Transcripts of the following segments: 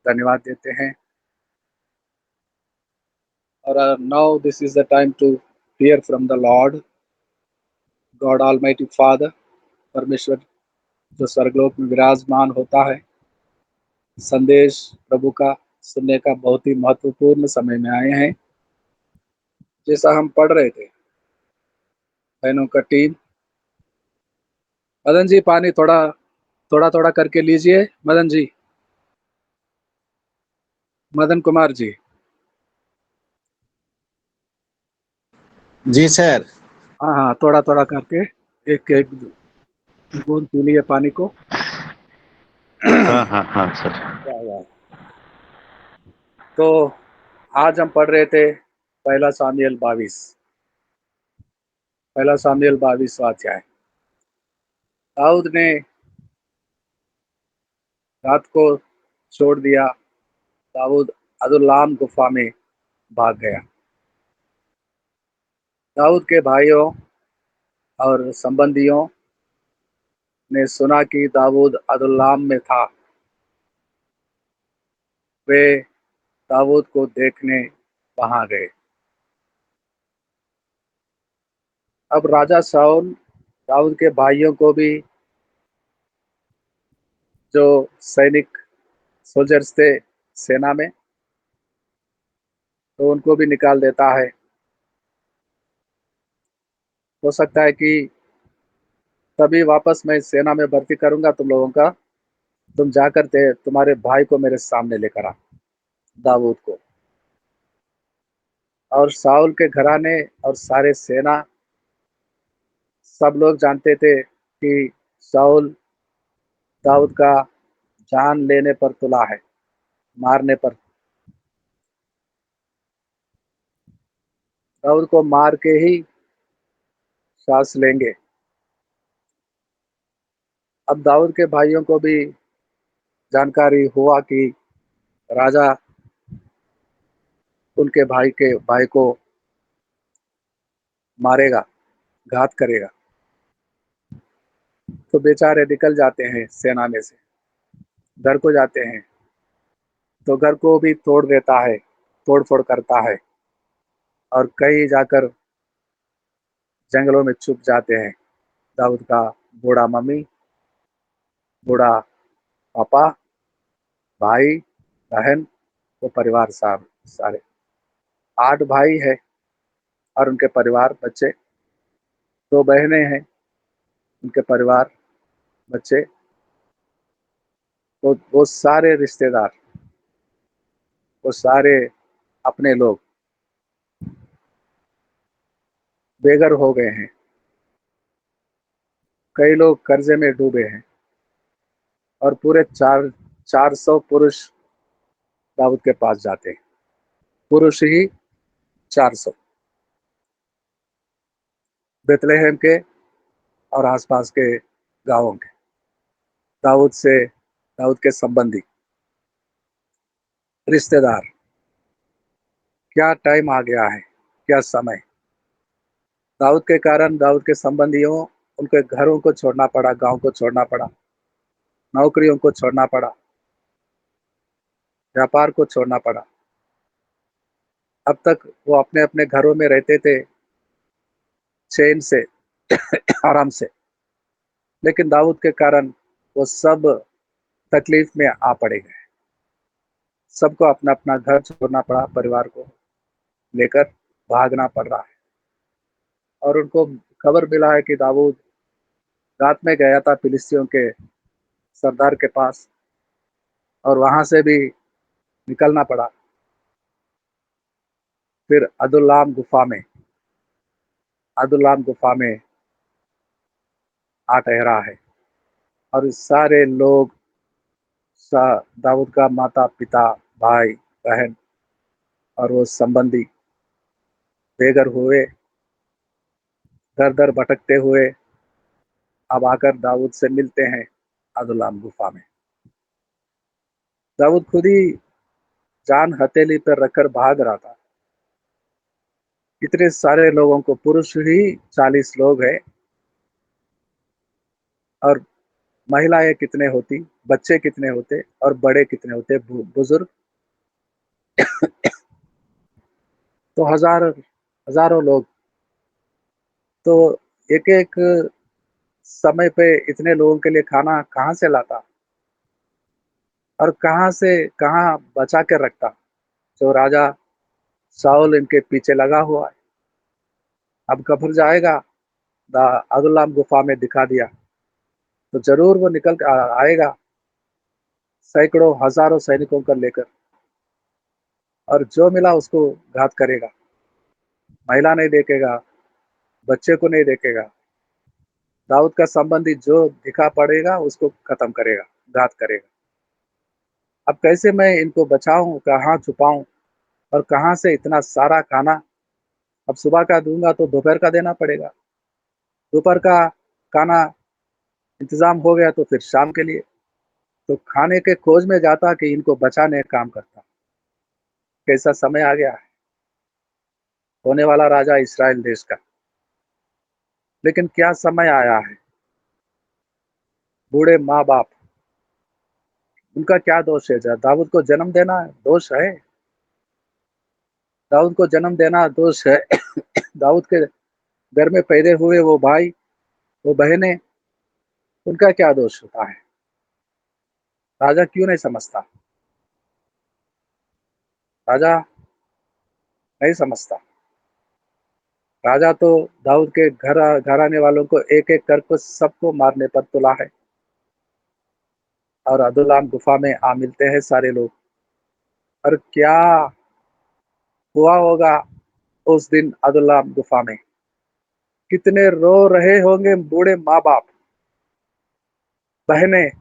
धन्यवाद देते हैं। और now this is the time to hear from the Lord God Almighty Father. परमेश्वर जो स्वर्गलोक में विराजमान होता है, संदेश प्रभु का सुनने का बहुत ही महत्वपूर्ण समय में आए हैं। जैसा हम पढ़ रहे थे, बहनों का टीम, मदन जी पानी थोड़ा थोड़ा थोड़ा करके लीजिए। मदन जी, मदन कुमार जी। जी सर। हाँ हाँ, थोड़ा थोड़ा करके एक एक बूंद पी लिए पानी को। हाँ हाँ हाँ सर। वाह, वाह। तो आज हम पढ़ रहे थे पहला सामुएल 22वां अध्याय। दाऊद ने रात को छोड़ दिया। दाऊद अदुल्लाम गुफा में भाग गया। दाऊद के भाइयों और संबंधियों ने सुना कि दाऊद अदुल्लाम में था। वे दाऊद को देखने वहां गए। अब राजा शाऊल दाऊद के भाइयों को भी, जो सैनिक सोल्जर्स थे सेना में, तो उनको भी निकाल देता है। हो सकता है कि तभी वापस मैं सेना में भर्ती करूंगा तुम लोगों का। तुम जाकर तुम्हारे भाई को मेरे सामने लेकर आ, दाऊद को। और शाऊल के घराने और सारे सेना, सब लोग जानते थे कि शाऊल दाऊद का जान लेने पर तुला है, मारने पर। दाऊद को मार के ही सांस लेंगे। अब दाऊद के भाइयों को भी जानकारी हुआ कि राजा उनके भाई को मारेगा, घात करेगा। तो बेचारे निकल जाते हैं सेना में से, घर को जाते हैं। तो घर को भी तोड़ देता है, तोड़ फोड़ करता है, और कहीं जाकर जंगलों में छुप जाते हैं। दाऊद का बूढ़ा मम्मी, बूढ़ा पापा, भाई, बहन, वो परिवार साहब सारे 8 भाई है, और उनके परिवार बच्चे। 2 बहनें हैं, उनके परिवार बच्चे। तो वो सारे रिश्तेदार, वो सारे अपने लोग बेघर हो गए हैं। कई लोग कर्जे में डूबे हैं। और पूरे 400 पुरुष दाऊद के पास जाते हैं। पुरुष ही 400, बेतलेहम के और आसपास के गांवों के, दाऊद के संबंधी, रिश्तेदार। क्या टाइम आ गया है, क्या समय। दाऊद के कारण दाऊद के संबंधियों, उनके घरों को छोड़ना पड़ा, गांव को छोड़ना पड़ा, नौकरियों को छोड़ना पड़ा, व्यापार को छोड़ना पड़ा। अब तक वो अपने अपने घरों में रहते थे, चैन से, आराम से। लेकिन दाऊद के कारण वो सब तकलीफ में आ पड़े गए। सबको अपना अपना घर छोड़ना पड़ा, परिवार को लेकर भागना पड़ रहा है। और उनको खबर मिला है कि दाऊद रात में गया था फिलिस्तियों के सरदार के पास, और वहां से भी निकलना पड़ा। फिर अदुल्लाम गुफा में आ ठहरा है। और सारे लोग, दाऊद का माता पिता, भाई बहन और वो संबंधी बेघर हुए, दर दर भटकते हुए अब आकर दाऊद से मिलते हैं अदुल्लाम गुफा में। दाऊद खुद ही जान हथेली पर रखकर भाग रहा था। इतने सारे लोगों को, पुरुष ही 40 लोग हैं, और महिलाएं कितने होती, बच्चे कितने होते और बड़े कितने होते, बुजुर्ग। तो हजारों लोग। तो एक एक समय पे इतने लोगों के लिए खाना कहाँ से लाता और कहाँ से कहाँ बचा के रखता। जो राजा साउल इनके पीछे लगा हुआ है, अब कब्र जाएगा, अदुल्लाम गुफा में दिखा दिया तो जरूर वो निकल आएगा सैकड़ों हजारों सैनिकों को लेकर, और जो मिला उसको घात करेगा। महिला नहीं देखेगा, बच्चे को नहीं देखेगा। दाऊद का संबंधी जो दिखा पड़ेगा उसको खत्म करेगा, घात करेगा। अब कैसे मैं इनको बचाऊं, कहाँ छुपाऊं, और कहाँ से इतना सारा खाना। अब सुबह का दूंगा तो दोपहर का देना पड़ेगा, दोपहर का खाना इंतजाम हो गया तो फिर शाम के लिए। तो खाने के खोज में जाता कि इनको बचाने का काम करता। कैसा समय आ गया है, होने वाला राजा इस्राएल देश का। लेकिन क्या समय आया है। बूढ़े माँ बाप, उनका क्या दोष है। दाऊद को जन्म देना दोष है, दाऊद को जन्म देना दोष है। दाऊद के घर में पैदा हुए वो भाई, वो बहनें, उनका क्या दोष होता है। राजा क्यों नहीं समझता, राजा नहीं समझता। राजा तो दाऊद के घर आने वालों को एक एक करके सबको मारने पर तुला है। और अदुल्लाम गुफा में आ मिलते हैं सारे लोग। और क्या हुआ होगा उस दिन अदुल्लाम गुफा में। कितने रो रहे होंगे बूढ़े माँ बाप, बहनें,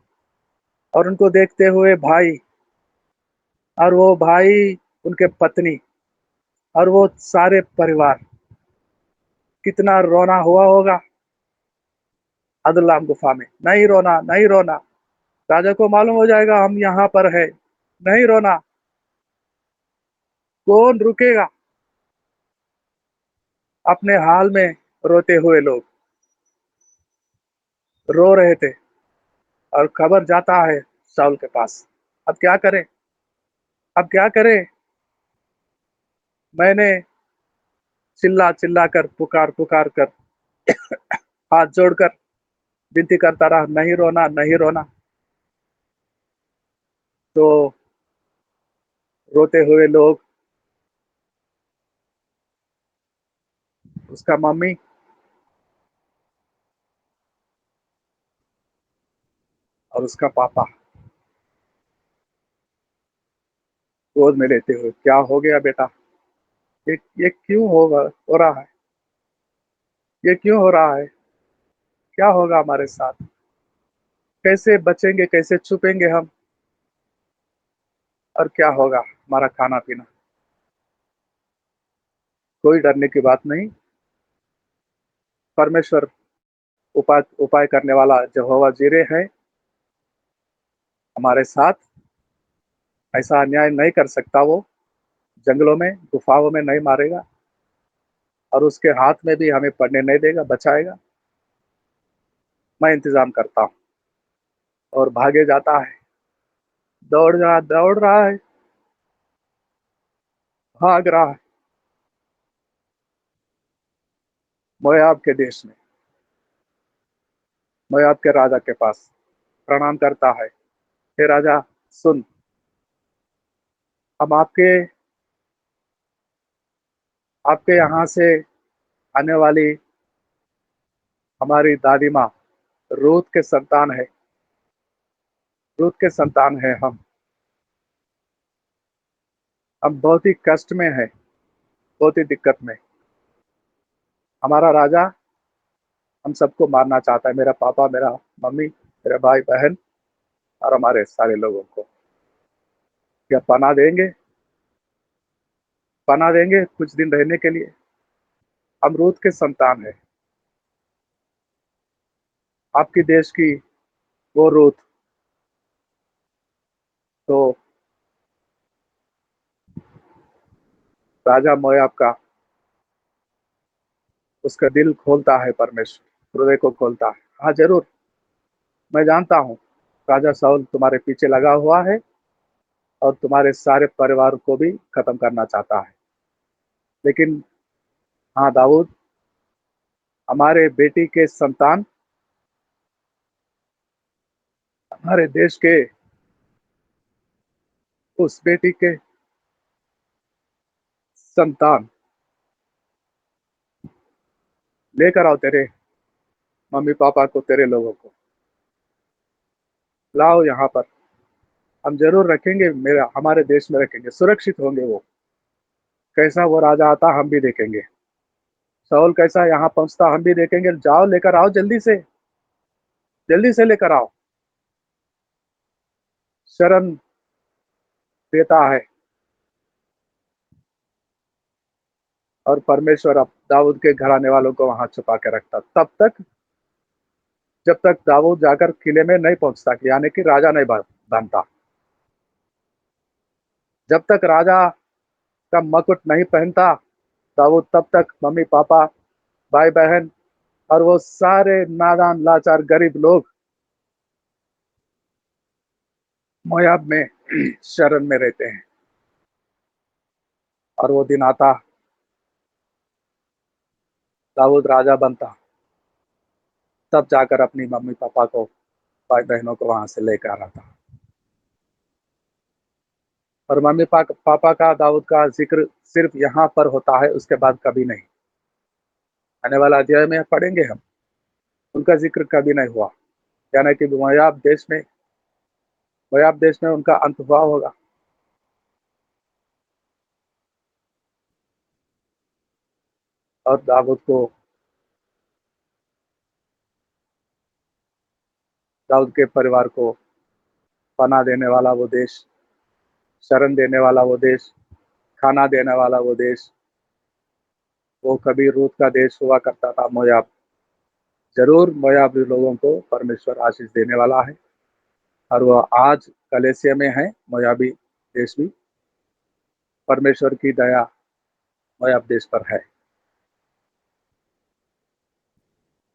और उनको देखते हुए भाई, और वो भाई उनके पत्नी, और वो सारे परिवार। कितना रोना हुआ होगा अदुल्लाम गुफा में। नहीं रोना, नहीं रोना, राजा को मालूम हो जाएगा हम यहाँ पर है। नहीं रोना, कौन रुकेगा। अपने हाल में रोते हुए लोग रो रहे थे, और खबर जाता है शाऊल के पास। अब क्या करें, अब क्या करें। मैंने चिल्ला चिल्ला कर, पुकार पुकार कर, हाथ जोड़कर विनती करता रहा, नहीं रोना, नहीं रोना। तो रोते हुए लोग, उसका मम्मी और उसका पापा गोद में लेते हुए, क्या हो गया बेटा, ये क्यों होगा, हो रहा है, ये क्यों हो रहा है, क्या होगा हमारे साथ, कैसे बचेंगे, कैसे छुपेंगे हम, और क्या होगा हमारा खाना पीना। कोई डरने की बात नहीं। परमेश्वर उपाय उपाय करने वाला यहोवा जीरे है हमारे साथ। ऐसा अन्याय नहीं कर सकता वो। जंगलों में, गुफाओं में नहीं मारेगा, और उसके हाथ में भी हमें पड़ने नहीं देगा, बचाएगा। मैं इंतजाम करता हूँ। और भागे जाता है, दौड़ रहा है, भाग रहा है मोयाब के देश में, मोयाब के राजा के पास प्रणाम करता है। हे राजा, सुन, अब आपके यहाँ से आने वाली हमारी दादी माँ रूत के संतान है, रूत के संतान है हम बहुत ही कष्ट में है, बहुत ही दिक्कत में। हमारा राजा हम सबको मारना चाहता है, मेरा पापा, मेरा मम्मी, मेरे भाई बहन, और हमारे सारे लोगों को। क्या पना देंगे कुछ दिन रहने के लिए। हम रूत के संतान है, आपकी देश की वो रूत। तो राजा मोयाब का, उसका दिल खोलता है परमेश्वर, हृदय को खोलता है। हाँ जरूर, मैं जानता हूँ राजा साउल तुम्हारे पीछे लगा हुआ है और तुम्हारे सारे परिवार को भी खत्म करना चाहता है। लेकिन हाँ दाऊद, हमारे बेटी के संतान, हमारे देश के उस बेटी के संतान लेकर आओ, तेरे मम्मी पापा को, तेरे लोगों को लाओ यहाँ पर। हम जरूर रखेंगे, मेरा हमारे देश में रखेंगे, सुरक्षित होंगे वो। कैसा वो राजा आता हम भी देखेंगे, साउल कैसा यहाँ पहुंचता हम भी देखेंगे। जाओ लेकर आओ, जल्दी से, जल्दी से लेकर आओ। शरण देता है और परमेश्वर अब दाऊद के घराने वालों को वहां छुपा के रखता तब तक, जब तक दाऊद जाकर किले में नहीं पहुंचता, यानी कि राजा नहीं बनता। जब तक राजा का मुकुट नहीं पहनता दाऊद, तब तक मम्मी पापा, भाई बहन और वो सारे नादान लाचार गरीब लोग मोयाब में शरण में रहते हैं। और वो दिन आता, दाऊद राजा बनता, तब जाकर अपनी मम्मी पापा को, भाई बहनों को वहां से लेकर आता। और मम्मी पापा का, दाऊद का जिक्र सिर्फ यहाँ पर होता है, उसके बाद कभी नहीं। आने वाला अध्याय में पढ़ेंगे हम, उनका जिक्र कभी नहीं हुआ। यानी कि मोयाब देश में उनका अंत हुआ होगा। और दाऊद के परिवार को पनाह देने वाला वो देश, शरण देने वाला वो देश, खाना देने वाला वो देश, वो कभी रूत का देश हुआ करता था, मोयाब। जरूर मोयाबी लोगों को परमेश्वर आशीष देने वाला है। और वह आज कलेसिया में है, मोयाबी देश भी। परमेश्वर की दया मोयाब देश पर है।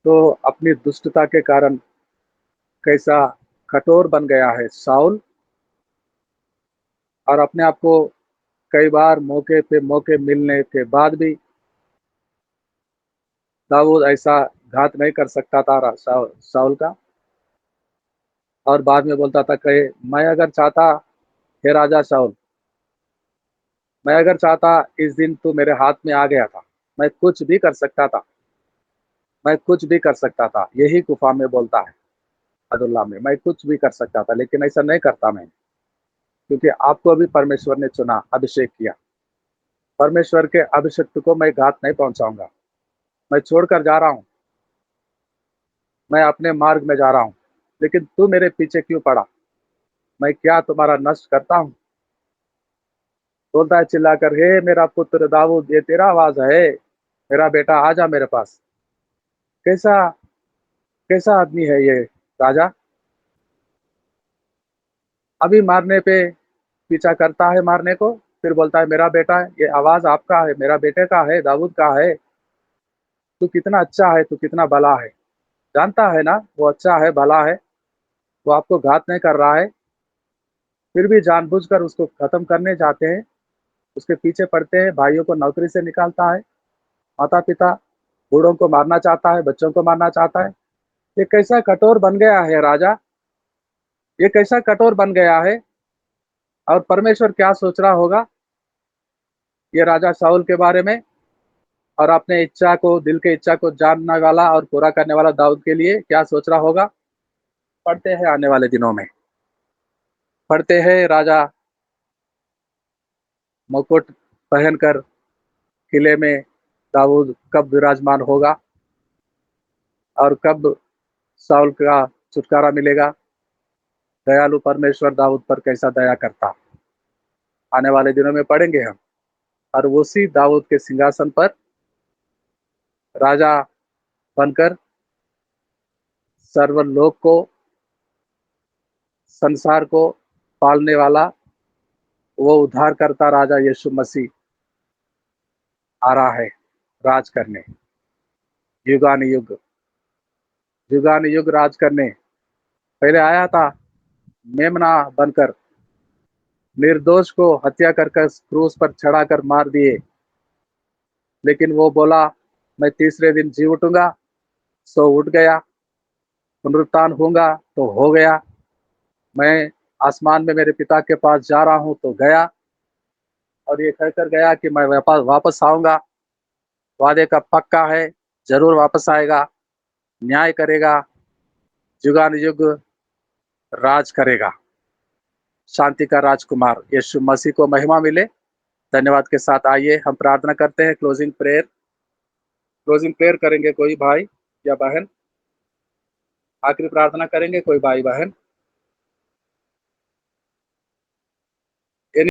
तो अपनी दुष्टता के कारण कैसा कठोर बन गया है साउल, और अपने आप को कई बार मौके पे मौके मिलने के बाद भी दाऊद ऐसा घात नहीं कर सकता था साउल का। और बाद में बोलता था, कहे मैं अगर चाहता, हे राजा साउल, मैं अगर चाहता इस दिन तू मेरे हाथ में आ गया था, मैं कुछ भी कर सकता था, मैं कुछ भी कर सकता था। यही गुफा में बोलता है अब्दुल्ला में, मैं कुछ भी कर सकता था, लेकिन ऐसा नहीं करता मैं, क्योंकि आपको अभी परमेश्वर ने चुना, अभिषेक किया। परमेश्वर के अभिषिक्त को मैं घात नहीं पहुंचाऊंगा। मैं छोड़कर जा रहा हूँ, मैं अपने मार्ग में जा रहा हूँ, लेकिन तू मेरे पीछे क्यों पड़ा? मैं क्या तुम्हारा नष्ट करता हूँ? बोलता है चिल्लाकर, हे मेरा पुत्र दाऊद, ये तेरा आवाज है, मेरा बेटा आजा मेरे पास। कैसा कैसा आदमी है ये राजा? अभी मारने पे पीछा करता है, मारने को, फिर बोलता है मेरा बेटा है। ये आवाज आपका है, मेरा बेटे का है, दाऊद का है। तू कितना अच्छा है, तू कितना भला है। जानता है ना वो अच्छा है, भला है, वो आपको घात नहीं कर रहा है, फिर भी जानबूझकर उसको खत्म करने जाते हैं, उसके पीछे पड़ते हैं, भाइयों को नौकरी से निकालता है, माता पिता बूढ़ों को मारना चाहता है, बच्चों को मारना चाहता है। ये कैसा कठोर बन गया है राजा, ये कैसा कठोर बन गया है। और परमेश्वर क्या सोच रहा होगा ये राजा शाऊल के बारे में, और अपने इच्छा को, दिल के इच्छा को जानने वाला और पूरा करने वाला दाऊद के लिए क्या सोच रहा होगा। पढ़ते हैं आने वाले दिनों में, पढ़ते हैं राजा मुकुट पहनकर किले में दाऊद कब विराजमान होगा, और कब शाऊल का छुटकारा मिलेगा। दयालु परमेश्वर दाऊद पर कैसा दया करता, आने वाले दिनों में पढ़ेंगे हम। और उसी दाऊद के सिंहासन पर राजा बनकर सर्वलोक को, संसार को पालने वाला वो उद्धार करता राजा यीशु मसीह आ रहा है राज करने, युगान युग, युगान युग राज करने। पहले आया था मेमना बनकर, निर्दोष को हत्या कर कर क्रूस पर चढ़ाकर मार दिए, लेकिन वो बोला मैं तीसरे दिन जी उठूंगा, सो उठ गया। पुनरुत्थान होऊंगा तो हो गया। मैं आसमान में मेरे पिता के पास जा रहा हूं तो गया, और ये कहकर गया कि मैं वापस वापस आऊंगा। वादे का पक्का है, जरूर वापस आएगा, न्याय करेगा, जुगानुयुग राज करेगा। शांति का राजकुमार यीशु मसीह को महिमा मिले। धन्यवाद के साथ आइए हम प्रार्थना करते हैं। क्लोजिंग प्रेयर, क्लोजिंग प्रेयर करेंगे कोई भाई या बहन? आखिरी प्रार्थना करेंगे कोई भाई बहन?